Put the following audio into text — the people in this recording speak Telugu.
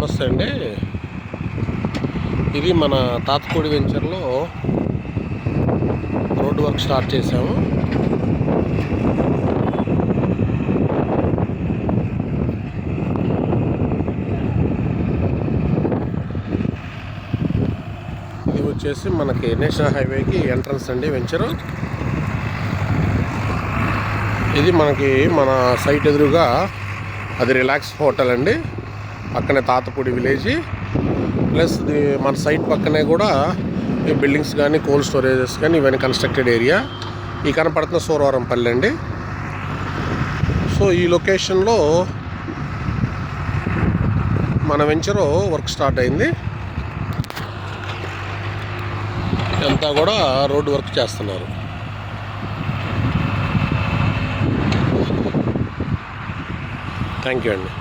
నమస్తే అండి. ఇది మన తాతపూడి వెంచర్లో రోడ్డు వర్క్ స్టార్ట్ చేసాము. ఇది వచ్చేసి మనకి నేషనల్ హైవేకి ఎంట్రన్స్ అండి వెంచరు. ఇది మనకి మన సైట్ ఎదురుగా అది రిలాక్స్ హోటల్ అండి. పక్కనే తాతపూడి విలేజ్, ప్లస్ మన సైట్ పక్కనే కూడా ఈ బిల్డింగ్స్ కానీ కోల్డ్ స్టోరేజెస్ కానీ ఇవన్నీ కన్స్ట్రక్టెడ్ ఏరియా. ఈ కనపడుతున్న సూరవరంపల్లి అండి. సో ఈ లొకేషన్లో మన వెంచరు వర్క్ స్టార్ట్ అయింది. అంతా కూడా రోడ్డు వర్క్ చేస్తున్నారు. థ్యాంక్ యూ అండి.